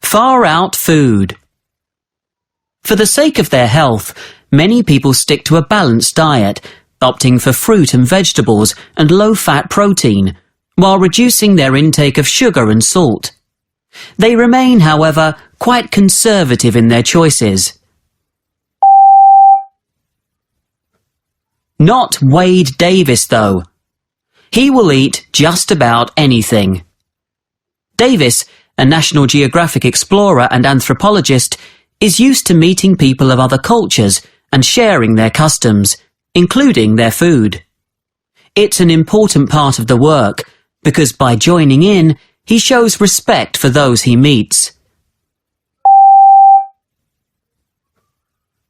Far-out food. For the sake of their health, many people stick to a balanced diet, opting for fruit and vegetables and low-fat protein, while reducing their intake of sugar and salt. They remain, however, quite conservative in their choices. Not Wade Davis, though. He will eat just about anything. Davis, a National Geographic explorer and anthropologist, is used to meeting people of other cultures and sharing their customs, including their food. It's an important part of the work, because by joining in, he shows respect for those he meets.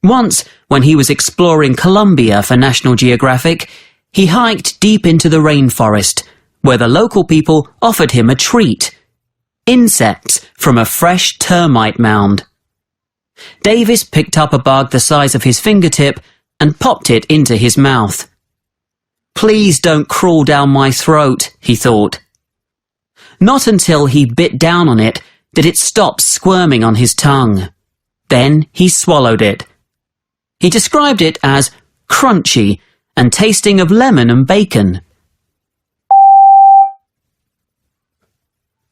Once, when he was exploring Colombia for National Geographic, he hiked deep into the rainforest, where the local people offered him a treat: insects from a fresh termite mound. Davis picked up a bug the size of his fingertip and popped it into his mouth. "Please don't crawl down my throat," he thought. Not until he bit down on it did it stop squirming on his tongue. Then he swallowed it. He described it as crunchy and tasting of lemon and bacon.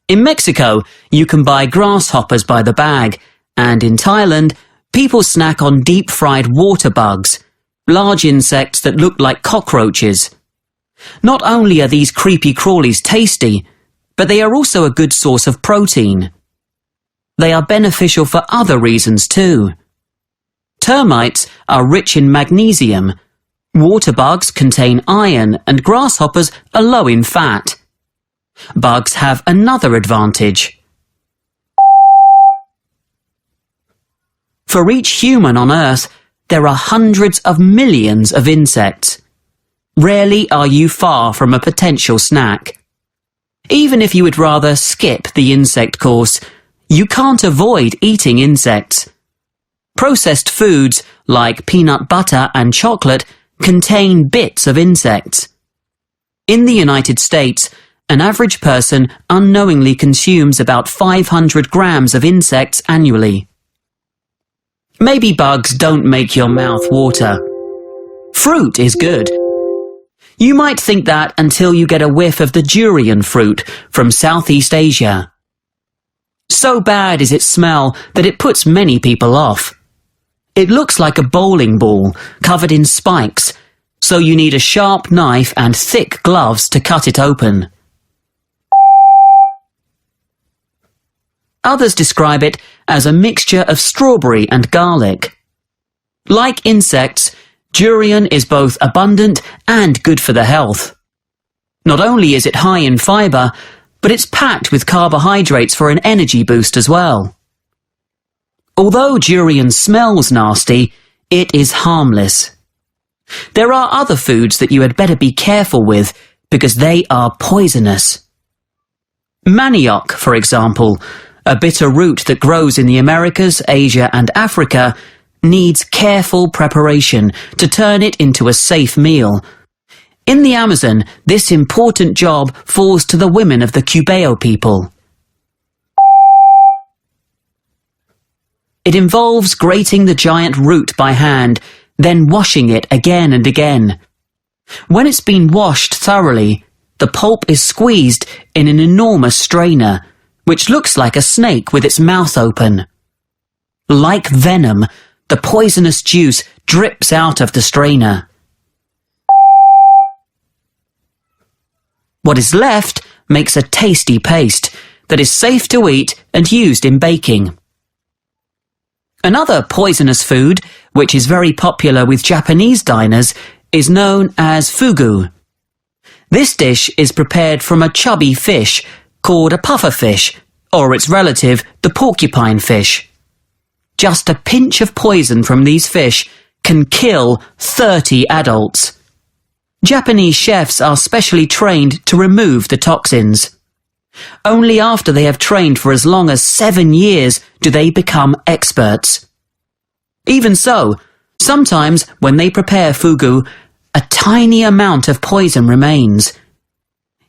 In Mexico, you can buy grasshoppers by the bag, and in Thailand, people snack on deep-fried water bugs, large insects that look like cockroaches. Not only are these creepy crawlies tasty, but they are also a good source of protein. They are beneficial for other reasons too. Termites are rich in magnesium, water bugs contain iron, and grasshoppers are low in fat. Bugs have another advantage. For each human on Earth, there are hundreds of millions of insects. Rarely are you far from a potential snack. Even if you would rather skip the insect course, you can't avoid eating insects. Processed foods, like peanut butter and chocolate, contain bits of insects. In the United States, an average person unknowingly consumes about 500 grams of insects annually. Maybe bugs don't make your mouth water. Fruit is good. You might think that until you get a whiff of the durian fruit from Southeast Asia. So bad is its smell that it puts many people off. It looks like a bowling ball covered in spikes, so you need a sharp knife and thick gloves to cut it open. Others describe it as a mixture of strawberry and garlic. Like insects, durian is both abundant and good for the health. Not only is it high in fibre, but it's packed with carbohydrates for an energy boost as well. Although durian smells nasty, it is harmless. There are other foods that you had better be careful with because they are poisonous. Manioc, for example, a bitter root that grows in the Americas, Asia and Africa, needs careful preparation to turn it into a safe meal. In the Amazon, this important job falls to the women of the Cubeo people. It involves grating the giant root by hand, then washing it again and again. When it's been washed thoroughly, the pulp is squeezed in an enormous strainer, which looks like a snake with its mouth open. Like venom, the poisonous juice drips out of the strainer. What is left makes a tasty paste that is safe to eat and used in baking. Another poisonous food, which is very popular with Japanese diners, is known as fugu. This dish is prepared from a chubby fish called a pufferfish, or its relative, the porcupine fish. Just a pinch of poison from these fish can kill 30 adults. Japanese chefs are specially trained to remove the toxins. Only after they have trained for as long as 7 years do they become experts. Even so, sometimes when they prepare fugu, a tiny amount of poison remains.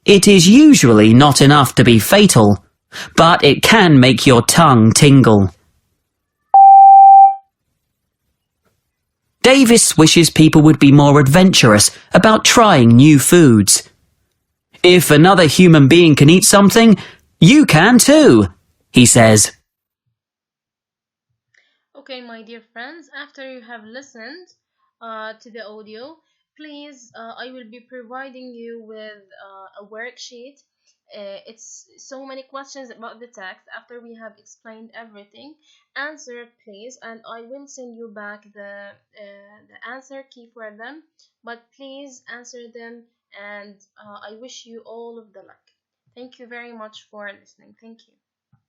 It is usually not enough to be fatal, but it can make your tongue tingle. Davis wishes people would be more adventurous about trying new foods. If another human being can eat something, you can too, he says. Okay, my dear friends, after you have listened to the audio, please, I will be providing you with a worksheet. It's so many questions about the text. After we have explained everything, answer it, please, and I will send you back the answer key for them. But please answer them, and I wish you all of the luck. Thank you very much for listening. Thank you.